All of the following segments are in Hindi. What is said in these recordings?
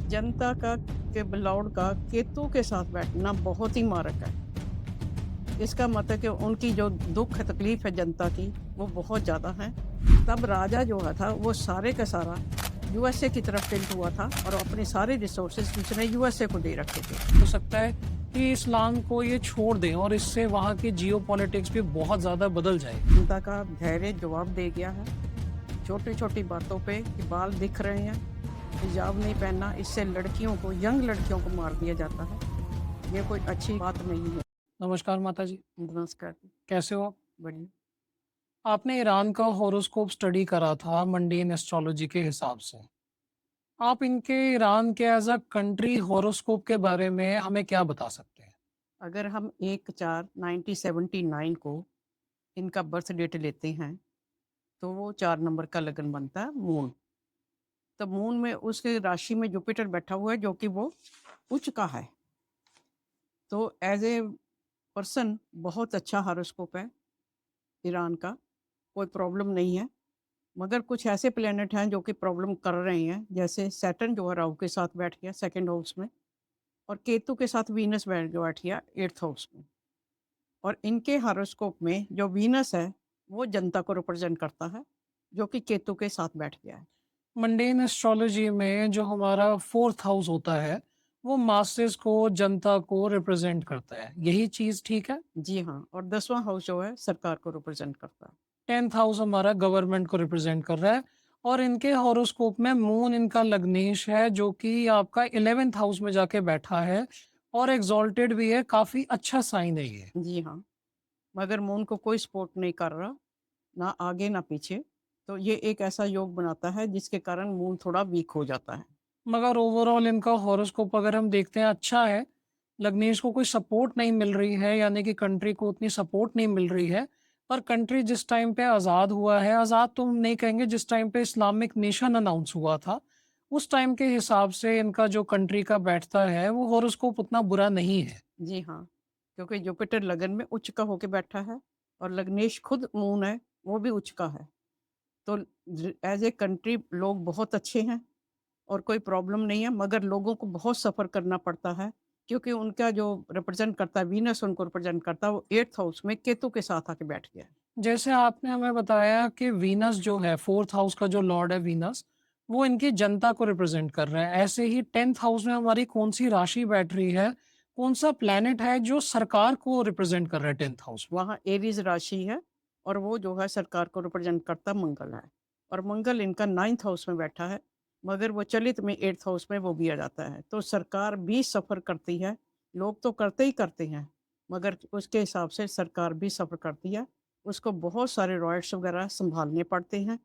जनता का के बिलौड का केतु के साथ बैठना बहुत ही मारक है। इसका मतलब है कि उनकी जो दुख तकलीफ है जनता की वो बहुत ज़्यादा है। तब राजा जो है था वो सारे का सारा यूएसए की तरफ टिल्ट हुआ था और अपने सारे रिसोर्सेज उसने यूएसए को दे रखे थे। हो सकता है कि इस्लाम को ये छोड़ दें और इससे वहाँ की जियोपॉलिटिक्स भी बहुत ज़्यादा बदल जाए। जनता का धैर्य जवाब दे गया है। छोटी-छोटी बातों पे कि बाल दिख रहे हैं, हिजाब नहीं पहनना, इससे लड़कियों को यंग लड़कियों को मार दिया जाता है। ये कोई अच्छी बात नहीं है। नमस्कार माता जी, नमस्कार, कैसे हो आप? बढ़िया। आपने ईरान का हॉरोस्कोप स्टडी करा था मंडेन एस्ट्रोलॉजी के हिसाब से। आप इनके ईरान के एज अ कंट्री हॉरोस्कोप के बारे में हमें क्या बता सकते हैं? अगर हम 1/4/1979 को इनका बर्थ डेट लेते हैं, तो वो 4 नंबर का लगन बनता है मून। तो मून में उसके राशि में जुपिटर बैठा हुआ है जो कि वो उच्च का है। तो एज़ ए पर्सन बहुत अच्छा हॉरोस्कोप है ईरान का, कोई प्रॉब्लम नहीं है। मगर कुछ ऐसे प्लैनेट हैं जो कि प्रॉब्लम कर रहे हैं, जैसे सैटर्न जो है राहु के साथ बैठ गया 2nd हाउस में और केतु के साथ वीनस बैठ गया 8th हाउस में। और इनके हॉरोस्कोप में जो वीनस है, वो जनता को रिप्रेज़ेंट करता है, जो कि केतु के साथ बैठ गया है। मंडेन एस्ट्रोलॉजी में जो हमारा फोर्थ हाउस होता है, वो मासेस को, जनता को रिप्रेजेंट करता है। यही चीज़ ठीक है? जी हाँ, और 10वाँ हाउस जो है सरकार को रिप्रेज़ेंट करता है। 10th हाउस हमारा गवर्नमेंट को रिप्रेजेंट कर रहा है और इनके हॉरोस्कोप में मून इनका लग्नेश है जो कि आपका 11th हाउस में जाके बैठा है और एग्जॉल्टेड भी है, काफी अच्छा साइन है ये। जी हाँ, मगर मून को कोई सपोर्ट नहीं कर रहा, ना आगे ना पीछे। तो ये एक ऐसा योग बनाता है जिसके कारण मून थोड़ा वीक हो जाता है। मगर ओवरऑल इनका हॉरोस्कोप अगर हम देखते हैं अच्छा है। लग्नेश को कोई सपोर्ट नहीं मिल रही है, यानी कि कंट्री को उतनी सपोर्ट नहीं मिल रही है। पर कंट्री जिस टाइम पे आज़ाद हुआ है, आज़ाद तो हम नहीं कहेंगे, जिस टाइम पे इस्लामिक नेशन अनाउंस हुआ था, उस टाइम के हिसाब से इनका जो कंट्री का बैठता है, वो हॉरोस्कोप उतना बुरा नहीं है। जी हाँ, क्योंकि जुपिटर लगन में उच्च का होके बैठा है और लग्नेश खुद मून है, वो भी उच्च का है। तो एज़ ए कंट्री लोग बहुत अच्छे हैं और कोई प्रॉब्लम नहीं है, मगर लोगों को बहुत सफ़र करना पड़ता है, क्योंकि उनका जो रिप्रेज़ेंट करता है, वीनस उनको रिप्रेज़ेंट करता है, वो 8th हाउस में केतु के साथ आके बैठ गया है। जैसे आपने हमें बताया कि वीनस जो है, 4th हाउस का जो लॉर्ड है वीनस, वो इनकी जनता को रिप्रेज़ेंट कर रहा है। ऐसे ही 10th हाउस में हमारी कौन-सी राशि बैठ रही है? कौन-सा प्लैनेट है जो सरकार को रिप्रेज़ेंट कर रहा है 10th हाउस में? वहाँ एरीज़ राशि है और वो जो है सरकार को रिप्रेज़ेंट करता मंगल है और मंगल इनका 9th हाउस में बैठा है, मगर वो चलित में 8th हाउस में वो भी आ जाता है। तो सरकार भी सफ़र करती है, लोग तो करते ही करते हैं, मगर उसके हिसाब से सरकार भी सफ़र करती है। उसको बहुत सारे रॉयट्स वग़ैरह सँभालने पड़ते हैं,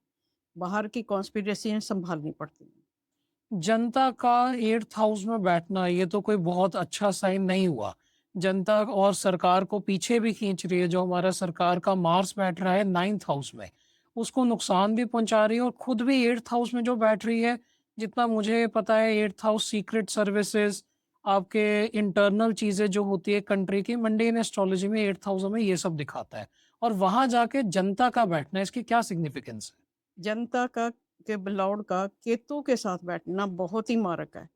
बाहर की कॉन्स्पिरेसी सँभालनी पड़ती हैं। जनता का 8th हाउस में बैठना, ये तो कोई बहुत अच्छा साइन नहीं हुआ। जनता और सरकार को पीछे भी खींच रही है। जो हमारा सरकार का मार्स बैठ रहा है 9th हाउस में, उसको नुकसान भी पहुंचा रही है और खुद भी 8th हाउस में जो बैठ रही है, जितना मुझे पता है 8th हाउस सीक्रेट सर्विसेज, आपके इंटरनल चीज़ें जो होती है कंट्री की, मंडेन एस्ट्रोलॉजी में 8th हाउस में ये सब दिखाता है। और वहां जाके जनता का बैठना, इसकी क्या सिग्निफिकेंस है? जनता का के बिलौड का केतु के साथ बैठना बहुत ही मारक है।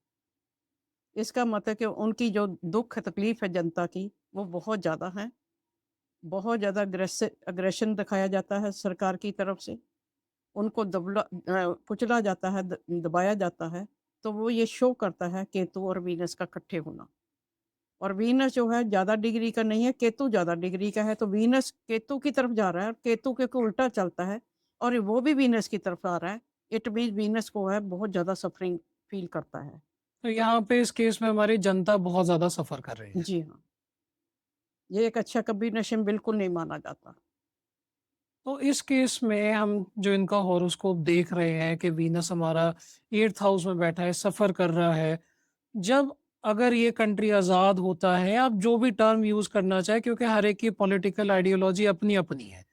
इसका मतलब है कि उनकी जो दुख तकलीफ है जनता की, वो बहुत ज़्यादा है। बहुत ज़्यादा अग्रेशन दिखाया जाता है सरकार की तरफ से। उनको कुचला जाता है, दबाया जाता है। तो वो ये शो करता है केतु और वीनस का इकट्ठे होना। और वीनस जो है ज़्यादा डिग्री का नहीं है, केतु ज़्यादा डिग्री का है। तो वीनस केतु की तरफ जा रहा है, केतु के उल्टा चलता है और वो भी वीनस की तरफ आ रहा है। इट मीन्स वीनस को है बहुत ज़्यादा सफ़रिंग फ़ील करता है। तो यहाँ पे इस केस में हमारी जनता बहुत ज्यादा सफर कर रही है। जी हाँ, ये एक अच्छा कॉम्बिनेशन बिल्कुल नहीं माना जाता। तो इस केस में हम जो इनका हॉरोस्कोप देख रहे हैं कि वीनस हमारा 8th हाउस में बैठा है, सफ़र कर रहा है। जब अगर ये कंट्री आज़ाद होता है, आप जो भी टर्म यूज़ करना चाहें, क्योंकि हर एक की पॉलिटिकल आइडियोलॉजी अपनी-अपनी है।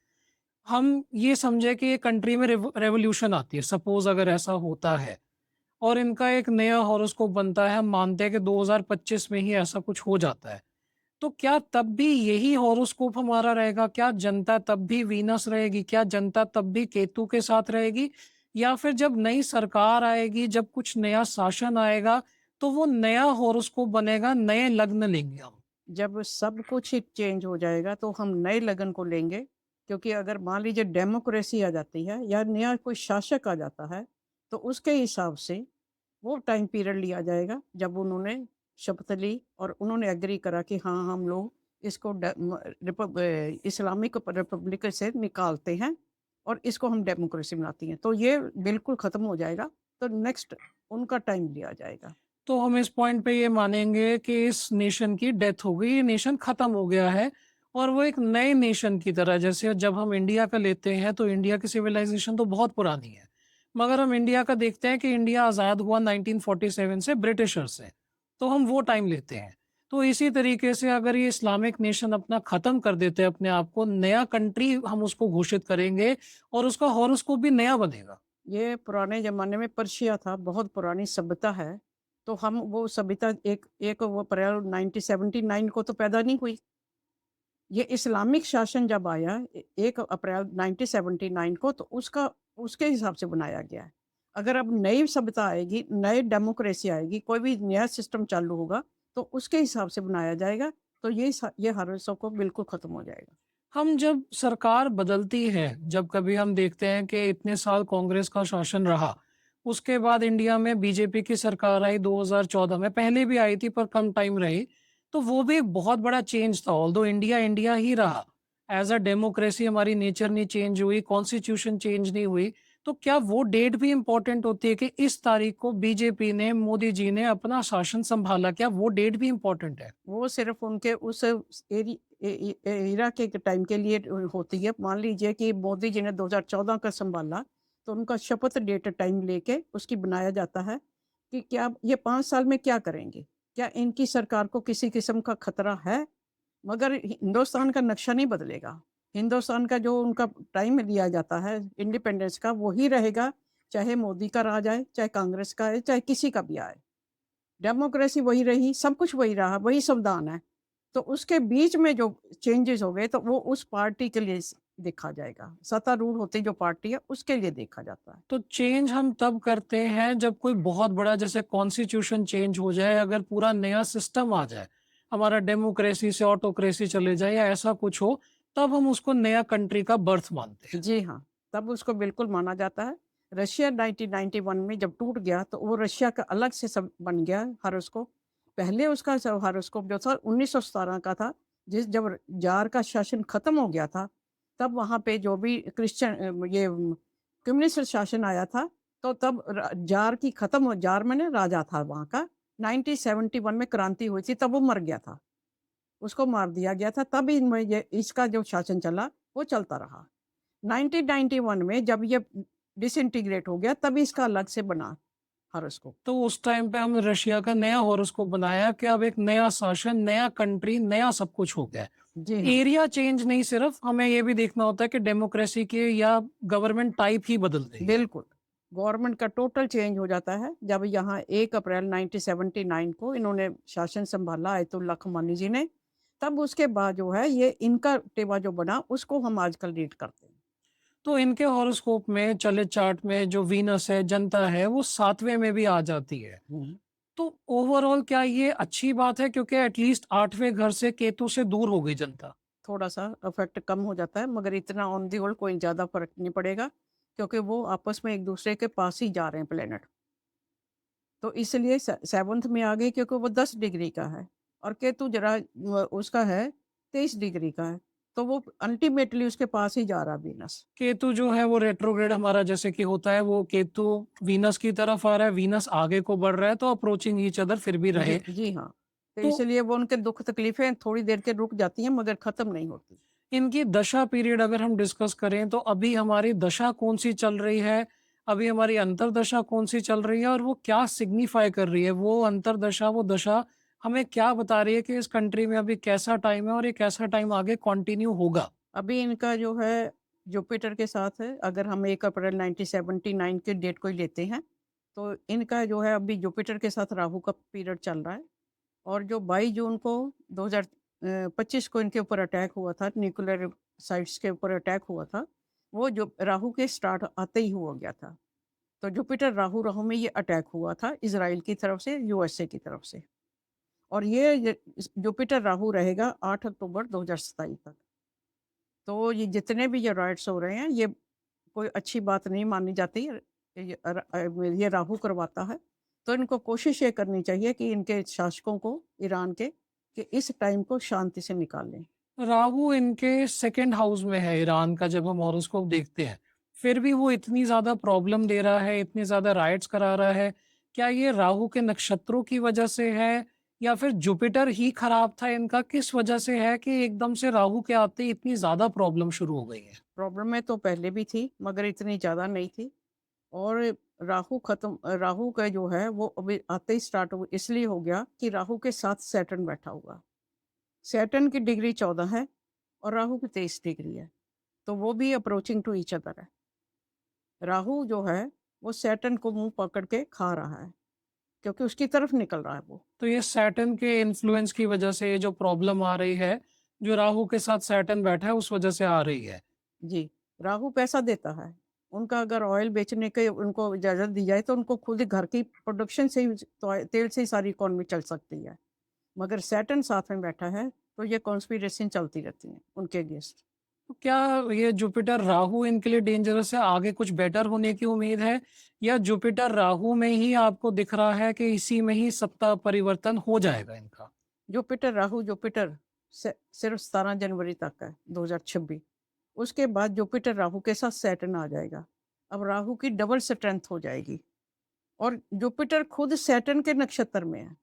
हम ये समझे कि ये कंट्री में रेवोल्यूशन आती है, सपोज़ अगर ऐसा होता है और इनका एक नया हॉरोस्कोप बनता है, हम मानते हैं कि 2025 में ही ऐसा कुछ हो जाता है। तो क्या तब भी यही हॉरोस्कोप हमारा रहेगा? क्या जनता तब भी वीनस रहेगी? क्या जनता तब भी केतु के साथ रहेगी? या फिर जब नई सरकार आएगी, जब कुछ नया शासन आएगा, तो वो नया हॉरोस्कोप बनेगा, नए लग्न लेंगे हम। जब सब कुछ ही चेंज हो जाएगा तो हम नए लगन को लेंगे, क्योंकि अगर मान लीजिए डेमोक्रेसी आ जाती है या नया कोई शासक आ जाता है, तो उसके हिसाब से वो टाइम पीरियड लिया जाएगा जब उन्होंने शपथ ली और उन्होंने एग्री करा कि हाँ हम लोग इसको इस्लामिक रिपब्लिक से निकालते हैं और इसको हम डेमोक्रेसी बनाती हैं, तो ये बिल्कुल ख़त्म हो जाएगा। तो नेक्स्ट उनका टाइम लिया जाएगा। तो हम इस पॉइंट पे ये मानेंगे कि इस नेशन की डेथ हो गई, ये नेशन खत्म हो गया है और वो एक नए नेशन की तरह, जैसे जब हम इंडिया का लेते हैं तो इंडिया की सिविलाइजेशन तो बहुत पुरानी है। मगर हम इंडिया का देखते हैं कि इंडिया आज़ाद हुआ 1947 से ब्रिटिशर से, तो हम वो टाइम लेते हैं। तो इसी तरीके से अगर ये इस्लामिक नेशन अपना ख़त्म कर देते हैं अपने आप को, नया कंट्री हम उसको घोषित करेंगे और उसका हॉरोस्कोप भी नया बनेगा। ये पुराने ज़माने में पर्शिया था, बहुत पुरानी सभ्यता है, तो हम वो सभ्यता एक एक वो अप्रैल 1979 को तो पैदा नहीं हुई। ये इस्लामिक शासन जब आया 1 अप्रैल 1979 को, तो उसका उसके हिसाब से बनाया गया है। अगर अब नई सभ्यता आएगी, नई डेमोक्रेसी आएगी, कोई भी नया सिस्टम चालू होगा, तो उसके हिसाब से बनाया जाएगा, तो ये हर सब को बिल्कुल ख़त्म हो जाएगा। हम जब सरकार बदलती है, जब कभी हम देखते हैं कि इतने साल कांग्रेस का शासन रहा, उसके बाद इंडिया में बीजेपी की सरकार आई 2014 में, पहले भी आई थी पर कम टाइम रही, तो वो भी एक बहुत बड़ा चेंज था। ऑल्दो इंडिया इंडिया ही रहा, एज अ डेमोक्रेसी हमारी नेचर नहीं चेंज हुई, कॉन्स्टिट्यूशन चेंज नहीं हुई। तो क्या वो डेट भी इम्पोर्टेंट होती है कि इस तारीख को बीजेपी ने, मोदी जी ने अपना शासन संभाला, क्या वो डेट भी इम्पोर्टेंट है? वो सिर्फ़ उनके उस एरी ए ए एरा के टाइम के लिए होती है। मान लीजिए कि मोदी जी ने 2014 का सँभाला, तो उनका शपथ डेट टाइम लेके उसकी बनाया जाता है कि क्या ये 5 साल में क्या करेंगे? क्या इनकी सरकार को किसी किस्म का खतरा है? मगर हिंदुस्तान का नक्शा नहीं बदलेगा। हिंदुस्तान का जो उनका टाइम लिया जाता है इंडिपेंडेंस का, वही रहेगा, चाहे मोदी का राज आए, चाहे कांग्रेस का आए, चाहे किसी का भी आए। डेमोक्रेसी वही रही, सब कुछ वही रहा, वही संविधान है। तो उसके बीच में जो चेंजेज़ हो गए, तो वो उस पार्टी के लिए देखा जाएगा। सत्तारूढ़ होती जो पार्टी है, उसके लिए देखा जाता है। तो चेंज हम तब करते हैं जब कोई बहुत बड़ा, जैसे कॉन्स्टिट्यूशन चेंज हो जाए, अगर पूरा नया सिस्टम आ जाए, हमारा डेमोक्रेसी से ऑटोक्रेसी चले जाए या ऐसा कुछ हो, तब हम उसको नया कंट्री का बर्थ मानते हैं। जी हाँ, तब उसको बिल्कुल माना जाता है। रशिया 1991 में जब टूट गया, तो वो रशिया का अलग से सब बन गया हॉरोस्कोप। पहले उसका हॉरोस्कोप जो था 1917 का था, जब ज़ार का शासन खत्म हो गया था, तब वहाँ पे जो भी कम्युनिस्ट शासन आया था, तो तब ज़ार की खत्म हो, ज़ार माने राजा था वहाँ का, 1971 में क्रांति हुई थी, तब वो मर गया था। उसको मार दिया गया था, तब इनमें ये इसका जो शासन चला, वो चलता रहा। 1991 में जब ये डिसइंटीग्रेट हो गया, तब इसका अलग से बना हॉरोस्कोप। तो उस टाइम पे हमने रशिया का नया हॉरोस्कोप बनाया कि अब एक नया शासन, नया कंट्री, नया सब कुछ हो गया है। जी हाँ, एरिया चेंज नहीं, सिर्फ हमें ये भी देखना होता है कि डेमोक्रेसी के या गवर्नमेंट टाइप ही बदल रही है। बिल्कुल। गवर्नमेंट का टोटल चेंज हो जाता है, जब यहाँ 1 अप्रैल 1979 को इन्होंने शासन सँभाला आयतुल्लाह खमेनी जी ने, तब उसके बाद जो है ये इनका टेवा जो बना, उसको हम आजकल रीड करते हैं। तो इनके हॉरोस्कोप में, चलित चार्ट में जो वीनस है, जनता है, वो 7वें में भी आ जाती है। हुँ। तो ओवरऑल क्या ये अच्छी बात है, क्योंकि एटलीस्ट 8वें घर से केतु से दूर हो गई जनता? थोड़ा-सा इफ़ेक्ट कम हो जाता है, मगर इतना ऑन द होल कोई ज़्यादा फ़र्क नहीं पड़ेगा, क्योंकि वो आपस में एक-दूसरे के पास ही जा रहे हैं प्लैनेट। तो इसलिए 7th में आ गई, क्योंकि वो 10 डिग्री का है और केतु जरा उसका है 23 डिग्री का है, तो वो अल्टीमेटली उसके पास ही जा रहा है वीनस। केतु जो है वो रेट्रोग्रेड हमारा जैसे कि होता है, वो केतु वीनस की तरफ आ रहा है, वीनस आगे को बढ़ रहा है, तो अप्रोचिंग ईच अदर फिर भी जी, रहे। जी हाँ। तो तो इसलिए वो उनके दुःख-तकलीफ़ें थोड़ी देर के रुक जाती हैं, मगर ख़त्म नहीं होती। इनकी दशा पीरियड अगर हम डिस्कस करें, तो अभी हमारी दशा कौन-सी चल रही है? अभी हमारी अंतर्दशा कौन-सी चल रही है और वो क्या सिग्निफ़ाई कर रही है? वो अंतर्दशा, वो दशा हमें क्या बता रही है कि इस कंट्री में अभी कैसा टाइम है और ये कैसा टाइम आगे कंटिन्यू होगा? अभी इनका जो है जुपिटर के साथ है, अगर हम 1 अप्रैल 1979 के डेट को ही लेते हैं, तो इनका जो है अभी जुपिटर के साथ राहु का पीरियड चल रहा है। और जो 22 जून को 2025 को इनके ऊपर अटैक हुआ था, न्यूक्लियर साइट्स के ऊपर अटैक हुआ था, वो जो राहु के स्टार्ट आते ही हो गया था। तो जुपिटर राहु राहु में ये अटैक हुआ था इज़राइल की तरफ से, यूएसए की तरफ से। और ये जुपिटर राहु रहेगा 8 अक्टूबर 2027 तक। तो ये जितने भी ये राइट्स हो रहे हैं, ये कोई अच्छी बात नहीं मानी जाती। ये राहु करवाता है। तो इनको कोशिश ये करनी चाहिए कि इनके शासकों को, ईरान के, कि इस टाइम को शांति से निकाल लें। राहु इनके सेकंड हाउस में है ईरान का, जब हम हॉरोस्कोप देखते हैं, फिर भी वो इतनी ज़्यादा प्रॉब्लम दे रहा है, इतनी ज़्यादा राइट्स करा रहा है। क्या ये राहु के नक्षत्रों की वजह से है या फिर जुपिटर ही खराब था इनका? किस वजह से है कि एकदम से राहु के आते ही इतनी ज़्यादा प्रॉब्लम शुरू हो गई है? प्रॉब्लम में तो पहले भी थी, मगर इतनी ज़्यादा नहीं थी। और राहु का जो है वो अभी आते ही स्टार्ट हो, इसलिए हो गया कि राहु के साथ सैटर्न बैठा हुआ। सैटर्न की डिग्री 14 है और राहु की 23 डिग्री है। तो वो भी अप्रोचिंग टू ईच अदर है। राहु जो है वो सैटर्न को मुँह पकड़ के खा रहा है, क्योंकि उसकी तरफ निकल रहा है वो। तो ये सैटर्न के इन्फ्लुएंस की वजह से ये जो प्रॉब्लम आ रही है, जो राहु के साथ सैटर्न बैठा है उस वजह से आ रही है। जी, राहु पैसा देता है। उनका अगर ऑयल बेचने के उनको इजाज़त दी जाए तो उनको खुद ही घर की प्रोडक्शन से ही तो तेल से ही सारी इकॉनमी चल सकती है। मगर सैटर्न साथ में बैठा है तो ये कॉन्स्पिरेसी चलती रहती हैं उनके अगेंस्ट। तो क्या ये जुपिटर राहु इनके लिए डेंजरस है? आगे कुछ बेटर होने की उम्मीद है या जुपिटर राहु में ही आपको दिख रहा है कि इसी में ही सत्ता परिवर्तन हो जाएगा इनका? जुपिटर सिर्फ 17 जनवरी तक है 2026। उसके बाद जुपिटर राहु के साथ सैटर्न आ जाएगा। अब राहु की डबल स्ट्रेंथ हो जाएगी और जुपिटर खुद सैटर्न के नक्षत्र में है।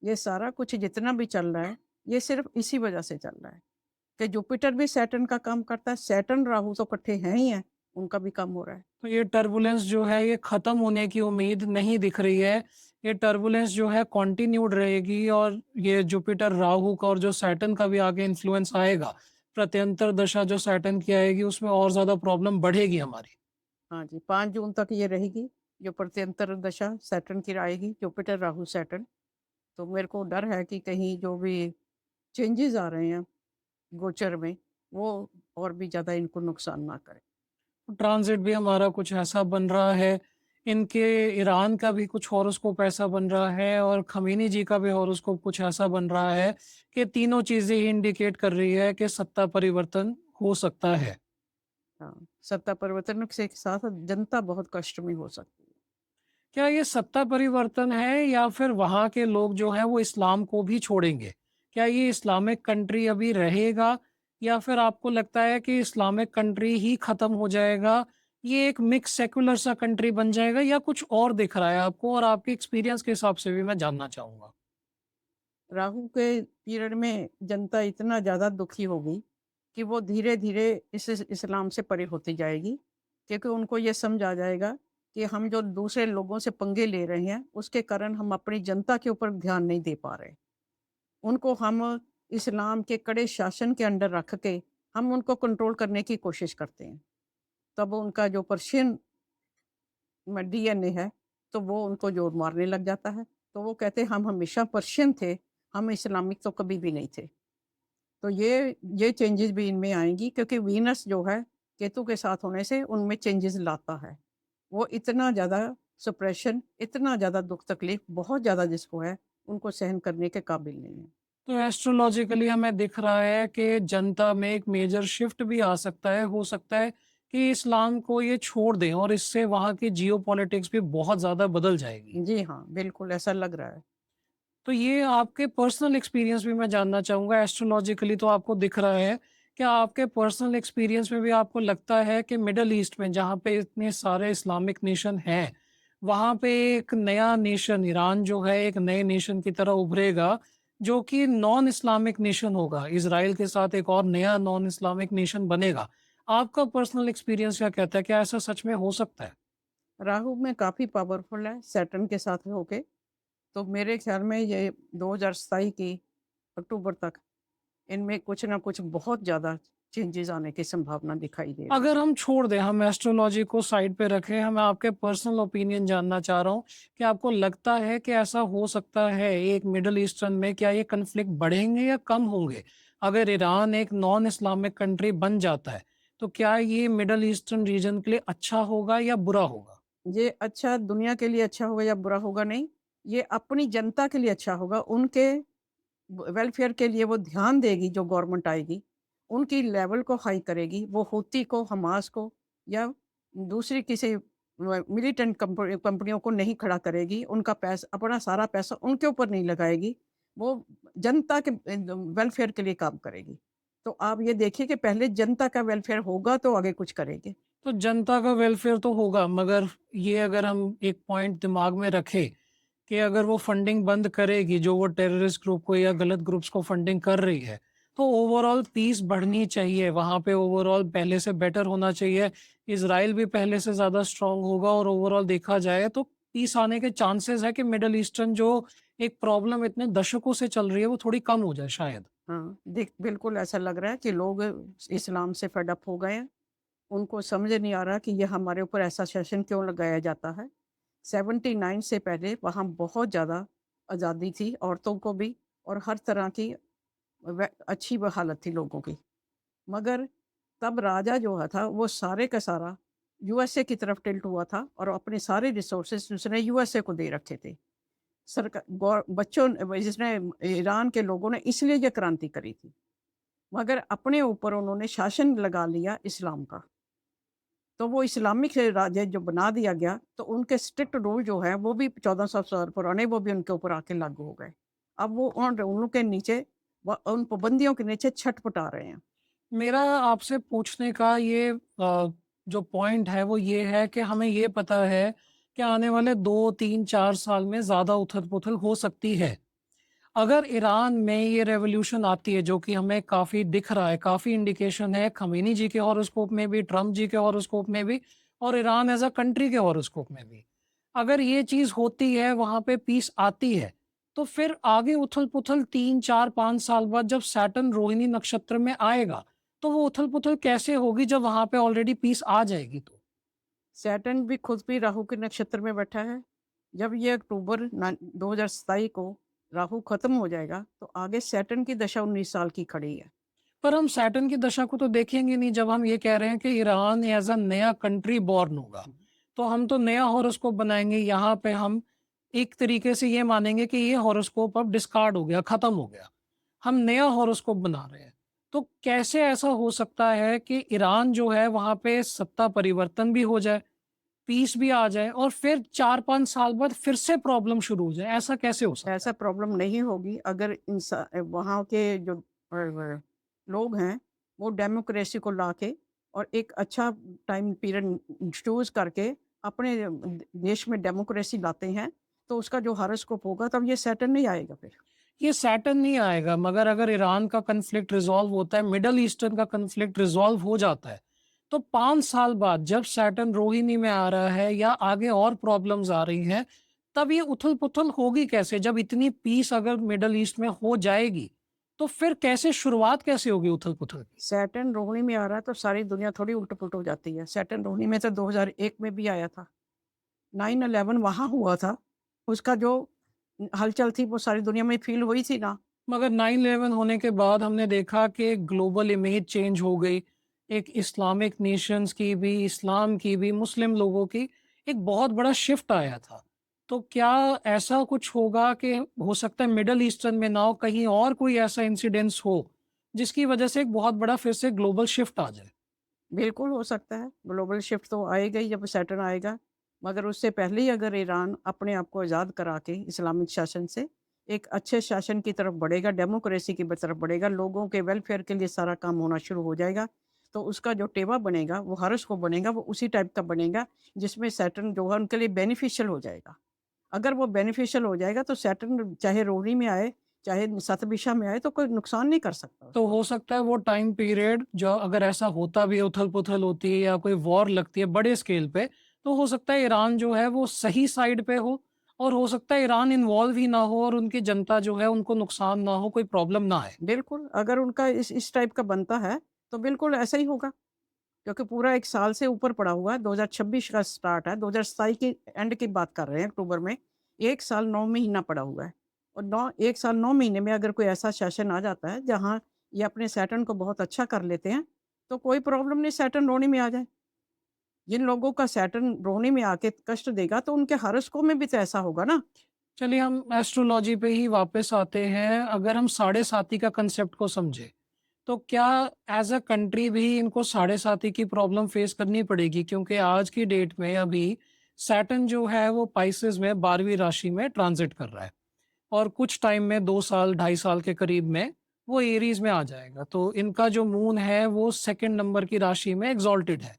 ये सारा कुछ जितना भी चल रहा है, ये सिर्फ इसी वजह से चल रहा है कि जुपिटर भी सैटर्न का काम करता है। सैटर्न राहु तो इकट्ठे हैं ही हैं, उनका भी काम हो रहा है। तो ये टर्बुलेंस जो है ये खत्म होने की उम्मीद नहीं दिख रही है। ये टर्बुलेंस जो है कंटिन्यूड रहेगी और ये जुपिटर राहु का और जो सैटर्न का भी आगे इन्फ्लुएंस आएगा, प्रत्यंतर दशा जो सैटर्न की आएगी उसमें और ज़्यादा प्रॉब्लम बढ़ेगी हमारी। हाँ जी, 5 जून तक ये रहेगी, जो प्रत्यंतर दशा सैटर्न की आएगी, जुपिटर राहु सैटर्न। तो मेरे को डर है कि कहीं जो भी चेंजेस आ रहे हैं गोचर में, वो और भी ज़्यादा इनको नुकसान ना करे। ट्रांजिट भी हमारा कुछ ऐसा बन रहा है, इनके ईरान का भी कुछ हॉरोस्कोप ऐसा बन रहा है और ख़मीनी जी का भी हॉरोस्कोप कुछ ऐसा बन रहा है कि तीनों चीज़ें ही इंडिकेट कर रही है कि सत्ता परिवर्तन हो सकता है। हाँ, सत्ता परिवर्तन से साथ जनता बहुत कष्ट में हो सकती है। क्या ये सत्ता परिवर्तन है या फिर वहाँ के लोग जो हैं वो इस्लाम को भी छोड़ेंगे? क्या ये इस्लामिक कंट्री अभी रहेगा या फिर आपको लगता है कि इस्लामिक कंट्री ही ख़त्म हो जाएगा? ये एक मिक्स सेक्युलर सा कंट्री बन जाएगा या कुछ और दिख रहा है आपको? और आपके एक्सपीरियंस के हिसाब से भी मैं जानना चाहूँगा। राहु के पीरियड में जनता इतना ज़्यादा दुखी होगी कि वो धीरे-धीरे इस्लाम से परे होती जाएगी, क्योंकि उनको ये समझ आ जाएगा कि हम जो दूसरे लोगों से पंगे ले रहे हैं, उसके कारण हम अपनी जनता के ऊपर ध्यान नहीं दे पा रहे। उनको हम इस्लाम के कड़े शासन के अंडर रख के हम उनको कंट्रोल करने की कोशिश करते हैं। तब उनका जो पर्शियन में डीएनए है, तो वो उनको जोर मारने लग जाता है। तो वो कहते हैं हम हमेशा पर्शियन थे, हम इस्लामिक तो कभी भी नहीं थे। तो ये चेंजेज़ भी इनमें आएँगी, क्योंकि वीनस जो है केतु के साथ होने से उनमें चेंजेज़ लाता है। वो इतना ज़्यादा सप्रेशन, इतना ज़्यादा दुःख तकलीफ़ बहुत ज़्यादा जिसको है, उनको सहन करने के काबिल नहीं है। तो एस्ट्रोलॉजिकली हमें दिख रहा है कि जनता में एक मेजर शिफ्ट भी आ सकता है। हो सकता है कि इस्लाम को ये छोड़ दें और इससे वहाँ की जियोपॉलिटिक्स भी बहुत ज़्यादा बदल जाएगी। जी हाँ, बिल्कुल ऐसा लग रहा है। तो ये आपके पर्सनल एक्सपीरियंस भी मैं जानना चाहूँगा। एस्ट्रोलॉजिकली तो आपको दिख रहा है, क्या आपके पर्सनल एक्सपीरियंस में भी आपको लगता है कि मिडल ईस्ट में जहाँ पे इतने सारे इस्लामिक नेशन हैं, वहाँ पे एक नया नेशन ईरान जो है एक नए नेशन की तरह उभरेगा, जो कि नॉन इस्लामिक नेशन होगा। इज़राइल के साथ एक और नया नॉन इस्लामिक नेशन बनेगा। आपका पर्सनल एक्सपीरियंस क्या कहता है? क्या ऐसा सच में हो सकता है? राहु में काफ़ी पावरफुल है सैटर्न के साथ होके, तो मेरे ख्याल में ये 2027 की अक्टूबर तक इनमें कुछ ना कुछ बहुत ज़्यादा चेंजेज़ आने की संभावना दिखाई दे रही अगर है। हम छोड़ दें, हम एस्ट्रोलॉजी को साइड पे रखें, मैं आपके पर्सनल ओपिनियन जानना चाह रहा हूँ कि आपको लगता है कि ऐसा हो सकता है एक मिडल ईस्टर्न में, क्या ये कॉन्फ्लिक्ट बढ़ेंगे या कम होंगे? अगर ईरान एक नॉन इस्लामिक कंट्री बन जाता है, तो क्या ये मिडल ईस्टर्न रीजन के लिए अच्छा होगा या बुरा होगा? ये अच्छा दुनिया के लिए अच्छा होगा या बुरा होगा नहीं, ये अपनी जनता के लिए अच्छा होगा। उनके वेलफेयर के लिए वो ध्यान देगी जो गवर्नमेंट आएगी, उनकी लेवल को हाई करेगी, वो हूती को, हमास को या दूसरी किसी मिलिटेंट कंपनियों को नहीं खड़ा करेगी, उनका पैसा अपना सारा पैसा उनके ऊपर नहीं लगाएगी, वो जनता के वेलफेयर के लिए काम करेगी। तो आप ये देखिए कि पहले जनता का वेलफेयर होगा तो आगे कुछ करेंगे। तो जनता का वेलफेयर तो होगा, मगर ये अगर हम एक पॉइंट दिमाग में रखें कि अगर वो फंडिंग बंद करेगी, जो वो टेररिस्ट ग्रुप को या गलत ग्रुप्स को फंडिंग कर रही है, तो ओवरऑल पीस बढ़नी चाहिए। वहाँ पे ओवरऑल पहले से बेटर होना चाहिए। इज़राइल भी पहले से ज़्यादा स्ट्रॉन्ग होगा और ओवरऑल देखा जाए तो पीस आने के चांसेस है कि मिडल ईस्टर्न जो एक प्रॉब्लम इतने दशकों से चल रही है, वो थोड़ी कम हो जाए शायद। हाँ, देख बिल्कुल ऐसा लग रहा है कि लोग इस्लाम से फेड अप हो गए हैं। उनको समझ नहीं आ रहा कि ये हमारे ऊपर ऐसा सेशन क्यों लगाया जाता है। 79 से पहले वहाँ बहुत ज़्यादा आज़ादी थी औरतों को भी और हर तरह की अच्छी हालत थी लोगों की। मगर तब राजा जो था वो सारे का सारा यूएसए की तरफ टिल्ट हुआ था और अपने सारे रिसोर्सेज उसने यूएसए को दे रखे थे। बच्चों जिसने ईरान के लोगों ने इसलिए ये क्रांति करी थी, मगर अपने ऊपर उन्होंने शासन लगा लिया इस्लाम का। तो वो इस्लामिक राज्य जो बना दिया गया, तो उनके स्ट्रिक्ट रूल जो है वो भी 1400 साल पुराने वो भी उनके ऊपर आके लागू हो गए। अब वो उन रूलों के नीचे उन पाबंदियों के नीचे छटपटा रहे हैं। मेरा आपसे पूछने का ये जो पॉइंट है वो ये है कि हमें ये पता है कि आने वाले 2, 3, 4 साल में ज़्यादा उथल-पुथल हो सकती है। अगर ईरान में ये रेवोल्यूशन आती है, जो कि हमें काफ़ी दिख रहा है, काफ़ी इंडिकेशन है खमेनी जी के हॉरोस्कोप में भी, ट्रम्प जी के हॉरोस्कोप में भी और ईरान एज़ अ कंट्री के हॉरोस्कोप में भी। अगर ये चीज़ होती है, वहाँ पे पीस आती है, तो फिर आगे उथल-पुथल 3, 4, 5 साल बाद जब सैटर्न रोहिणी नक्षत्र में आएगा, तो वो उथल-पुथल कैसे होगी जब वहाँ पे ऑलरेडी पीस आ जाएगी तो? सैटर्न भी खुद भी राहु के नक्षत्र में बैठा है। जब ये अक्टूबर 2027 को राहु खत्म हो जाएगा, तो आगे सैटर्न की दशा 19 साल की खड़ी है। पर हम सैटर्न की दशा को तो देखेंगे नहीं जब हम ये कह रहे हैं कि ईरान एज़ अ नया कंट्री बॉर्न होगा। तो हम तो नया हॉरोस्कोप बनाएँगे, यहाँ पे हम एक तरीके से ये मानेंगे कि ये हॉरोस्कोप अब डिस्कार्ड हो गया, खत्म हो गया। हम नया हॉरोस्कोप बना रहे हैं। तो कैसे ऐसा हो सकता है कि ईरान जो है वहाँ पे सत्ता परिवर्तन भी हो जाए, पीस भी आ जाए और फिर 4-5 साल बाद फिर से प्रॉब्लम शुरू हो जाए, ऐसा कैसे हो सकता ऐसा है? प्रॉब्लम नहीं होगी अगर वहाँ के जो लोग हैं, वो डेमोक्रेसी को लाके और एक अच्छा टाइम पीरियड चूज़ करके अपने देश में डेमोक्रेसी लाते हैं, तो उसका जो हॉरोस्कोप होगा तब ये सैटर्न नहीं आएगा फिर। ये सैटर्न नहीं आएगा, मगर अगर ईरान का कॉन्फ्लिक्ट रिज़ॉल्व होता है, मिडल ईस्टर्न का कॉन्फ्लिक्ट रिज़ॉल्व हो जाता है, तो 5 साल बाद जब सैटर्न रोहिणी में आ रहा है या आगे और प्रॉब्लम्स आ रही हैं, तब ये उथल-पुथल होगी कैसे? जब इतनी पीस अगर मिडल ईस्ट में हो जाएगी, तो फिर कैसे शुरुआत कैसे होगी उथल-पुथल की? सैटर्न रोहिणी में आ रहा है तो सारी दुनिया थोड़ी उलट-पुलट हो जाती है। सैटर्न रोहिणी में तो 2001 में भी आया था। 9/11 वहाँ हुआ था। उसका जो हलचल थी वो सारी दुनिया में फ़ील हुई थी ना। मगर 9/11 होने के बाद हमने देखा कि ग्लोबल इमेज चेंज हो गई। एक इस्लामिक नेशंस की भी, इस्लाम की भी, मुस्लिम लोगों की एक बहुत बड़ा शिफ्ट आया था। तो क्या ऐसा कुछ होगा कि हो सकता है मिडल ईस्टर्न में ना हो, कहीं और कोई ऐसा इंसिडेंस हो, जिसकी वजह से एक बहुत बड़ा फिर से ग्लोबल शिफ्ट आ जाए? बिल्कुल हो सकता है, ग्लोबल शिफ्ट तो आएगा ही जब सैटर्न आएगा, मगर उससे पहले ही अगर ईरान अपने आप को आज़ाद करा के इस्लामिक शासन से एक अच्छे शासन की तरफ बढ़ेगा, डेमोक्रेसी की तरफ बढ़ेगा, लोगों के वेलफेयर के लिए सारा काम होना शुरू हो जाएगा, तो उसका जो टेवा बनेगा, वो हॉरोस्कोप बनेगा, वो उसी टाइप का बनेगा, जिसमें सैटर्न जो है उनके लिए बेनिफिशियल हो जाएगा। अगर वो बेनिफिशियल हो जाएगा तो सैटर्न चाहे रोहिणी में आए, चाहे शतभिषा में आए, तो कोई नुकसान नहीं कर सकता तो उसको। हो सकता है वो टाइम पीरियड जो अगर ऐसा होता भी है, उथल-पुथल होती है या कोई वॉर लगती है बड़े स्केल पे, तो हो सकता है ईरान जो है वो सही साइड पे हो और हो सकता है ईरान इन्वॉल्व ही ना हो और उनकी जनता जो है उनको नुकसान ना हो, कोई प्रॉब्लम ना आए। बिल्कुल, अगर उनका इस टाइप का बनता है, तो बिल्कुल ऐसा ही होगा, क्योंकि पूरा 1 साल से ऊपर पड़ा हुआ है, 2026 का स्टार्ट है, 2027 की एंड की बात कर रहे हैं अक्टूबर में, 1 साल 9 महीना पड़ा हुआ है और 1 साल 9 महीने में अगर कोई ऐसा सेशन आ जाता है, जहाँ ये अपने सैटर्न को बहुत अच्छा कर लेते हैं, तो कोई प्रॉब्लम नहीं, सैटर्न रोहिणी में आ जाए। जिन लोगों का सैटर्न रोहिणी में आके कष्ट देगा तो उनके हॉरोस्कोप में भी तो ऐसा होगा ना। चलिए हम एस्ट्रोलॉजी पे ही वापस आते हैं। अगर हम साढ़े साती का कंसेप्ट को समझें, तो क्या एज़ अ कंट्री भी इनको साढ़े साती की प्रॉब्लम फेस करनी पड़ेगी? क्योंकि आज की डेट में अभी सैटर्न जो है वो पाइसेस में 12वीं राशि में ट्रांज़िट कर रहा है और कुछ टाइम में 2 साल, ढाई साल के करीब में वो एरीज़ में आ जाएगा। तो इनका जो मून है वो सेकंड नंबर की राशि में एक्सॉल्टेड है।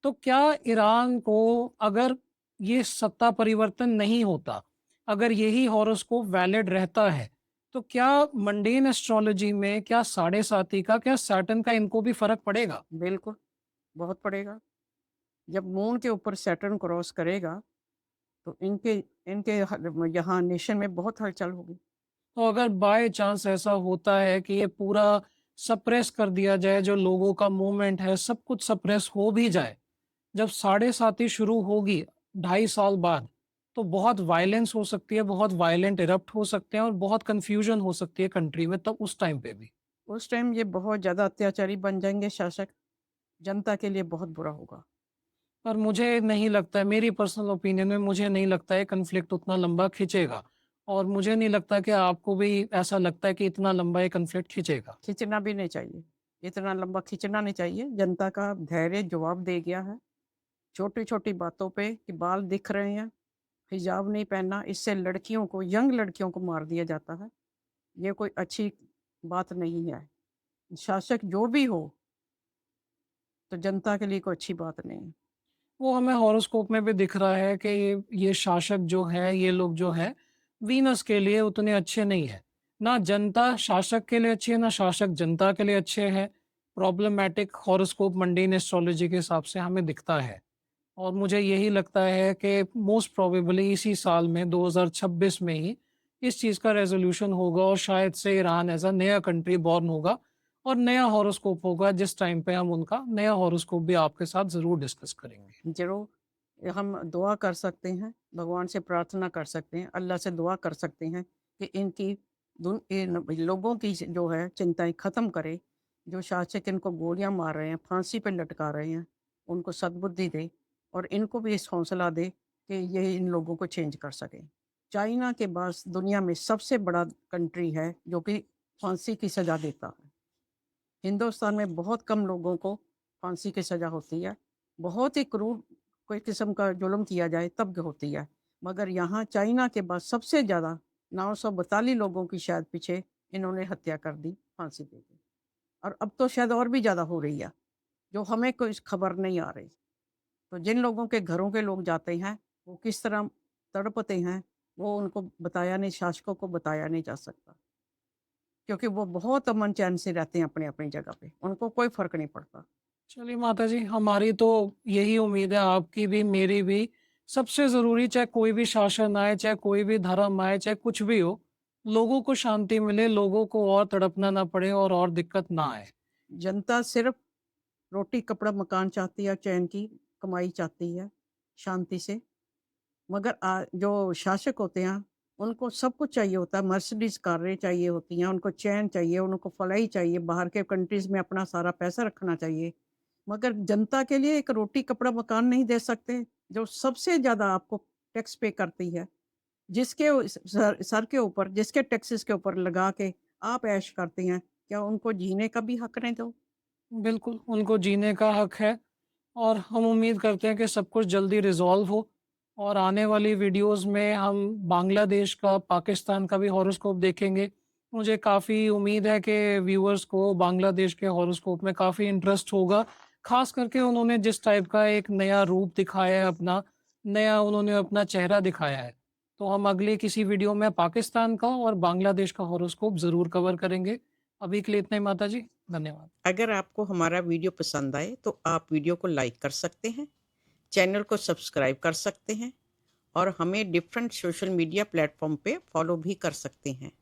तो क्या ईरान को अगर ये सत्ता परिवर्तन नहीं होता, अगर यही हॉरोस्कोप वैलिड रहता है, तो क्या मंडेन एस्ट्रोलॉजी में क्या साढ़े साती का, क्या सैटर्न का इनको भी फ़र्क पड़ेगा? बिल्कुल, बहुत पड़ेगा। जब मून के ऊपर सैटर्न क्रॉस करेगा तो इनके इनके यहाँ नेशन में बहुत हलचल होगी। तो अगर बाय चांस ऐसा होता है कि ये पूरा सप्रेस कर दिया जाए, जो लोगों का मूवमेंट है, सब कुछ सप्रेस हो भी जाए, जब साढ़े साती शुरू होगी, ढाई साल बाद, तो बहुत वायलेंस हो सकती है, बहुत वायलेंट इरप्ट हो सकते हैं और बहुत कन्फ्यूजन हो सकती है कंट्री में तब उस टाइम पे भी। उस टाइम ये बहुत ज़्यादा अत्याचारी बन जाएँगे शासक, जनता के लिए बहुत बुरा होगा। पर मुझे नहीं लगता है, मेरी पर्सनल ओपिनियन में मुझे नहीं लगता है कॉन्फ्लिक्ट उतना लंबा खिंचेगा और मुझे नहीं लगता कि आपको भी ऐसा लगता है कि इतना लंबा ये कॉन्फ्लिक्ट खिंचेगा। खींचना भी नहीं चाहिए, इतना लंबा खींचना नहीं चाहिए। जनता का धैर्य जवाब दे गया है। छोटी-छोटी बातों पे कि बाल दिख रहे हैं, हिजाब नहीं पहनना, इससे लड़कियों को, यंग लड़कियों को मार दिया जाता है। ये कोई अच्छी बात नहीं है। शासक जो भी हो, तो जनता के लिए कोई अच्छी बात नहीं है। वो हमें हॉरोस्कोप में भी दिख रहा है कि ये शासक जो है, ये लोग जो है, वीनस के लिए उतने अच्छे नहीं है। ना जनता शासक के लिए अच्छी है, ना शासक जनता के लिए अच्छे हैं। प्रॉब्लमैटिक हॉरोस्कोप मंडेन एस्ट्रोलॉजी के हिसाब से हमें दिखता है। और मुझे यही लगता है कि मोस्ट प्रोबेबली इसी साल में 2026 में ही इस चीज़ का रेज़ोल्यूशन होगा और शायद से ईरान एज़ अ नया कंट्री बॉर्न होगा और नया हॉरोस्कोप होगा, जिस टाइम पे हम उनका नया हॉरोस्कोप भी आपके साथ ज़रूर डिस्कस करेंगे। ज़रूर हम दुआ कर सकते हैं, भगवान से प्रार्थना कर सकते हैं, अल्लाह से दुआ कर सकते हैं कि इनकी इन लोगों की जो है चिंताएँ ख़त्म करे। जो शासक इनको गोलियाँ मार रहे हैं, फांसी पे लटका रहे हैं, उनको सद्बुद्धि दे और इनको भी इस हौसला दे कि ये इन लोगों को चेंज कर सकें। चाइना के बाद दुनिया में सबसे बड़ा कंट्री है जो कि फांसी की सज़ा देता है। हिंदुस्तान में बहुत कम लोगों को फांसी की सज़ा होती है। बहुत ही क्रूर कोई किस्म का जुल्म किया जाए तब होती है। मगर यहाँ चाइना के बाद सबसे ज़्यादा 942 लोगों की शायद पीछे इन्होंने हत्या कर दी फांसी दे के। और अब तो शायद और भी ज़्यादा हो रही है, जो हमें कोई खबर नहीं आ रही। तो जिन लोगों के घरों के लोग जाते हैं, वो किस तरह तड़पते हैं, वो उनको बताया नहीं, शासकों को बताया नहीं जा सकता। क्योंकि वो बहुत अमन चैन से रहते हैं अपनी-अपनी जगह पे, उनको कोई फ़र्क नहीं पड़ता। चलिए माताजी, हमारी तो यही उम्मीद है, आपकी भी, मेरी भी, सबसे ज़रूरी चाहे कोई भी शासन आए, चाहे कोई भी धर्म आए, चाहे कुछ भी हो, लोगों को शांति मिले, लोगों को और तड़पना ना पड़े और दिक्कत ना आए। जनता सिर्फ़ रोटी, कपड़ा, मकान चाहती है, चैन की कमाई चाहती है, शांति से। मगर जो शासक होते हैं, उनको सब कुछ चाहिए होता है, मर्सिडीज़ कारें चाहिए होती हैं, उनको चैन चाहिए, उनको फ्लाई चाहिए, बाहर के कंट्रीज़ में अपना सारा पैसा रखना चाहिए। मगर जनता के लिए एक रोटी, कपड़ा, मकान नहीं दे सकते, जो सबसे ज़्यादा आपको टैक्स पे करती है। जिसके सर के ऊपर, जिसके टैक्सेस के ऊपर लगा के आप ऐश करती हैं, क्या उनको जीने का भी हक नहीं दो? बिल्कुल, उनको जीने का हक है और हम उम्मीद करते हैं कि सब कुछ जल्दी रिज़ॉल्व हो और आने वाली वीडियोज़ में हम बांग्लादेश का, पाकिस्तान का भी हॉरोस्कोप देखेंगे। मुझे काफ़ी उम्मीद है कि व्यूअर्स को बांग्लादेश के हॉरोस्कोप में काफ़ी इंटरेस्ट होगा। ख़ास करके उन्होंने जिस टाइप का एक नया रूप दिखाया है अपना, नया उन्होंने अपना चेहरा दिखाया है। तो हम अगले किसी वीडियो में पाकिस्तान का और बांग्लादेश का हॉरोस्कोप ज़रूर कवर करेंगे। अभी के लिए इतना ही माताजी, धन्यवाद। अगर आपको हमारा वीडियो पसंद आए तो आप वीडियो को लाइक कर सकते हैं, चैनल को सब्सक्राइब कर सकते हैं और हमें डिफरेंट सोशल मीडिया प्लेटफ़ॉर्म पे फॉलो भी कर सकते हैं।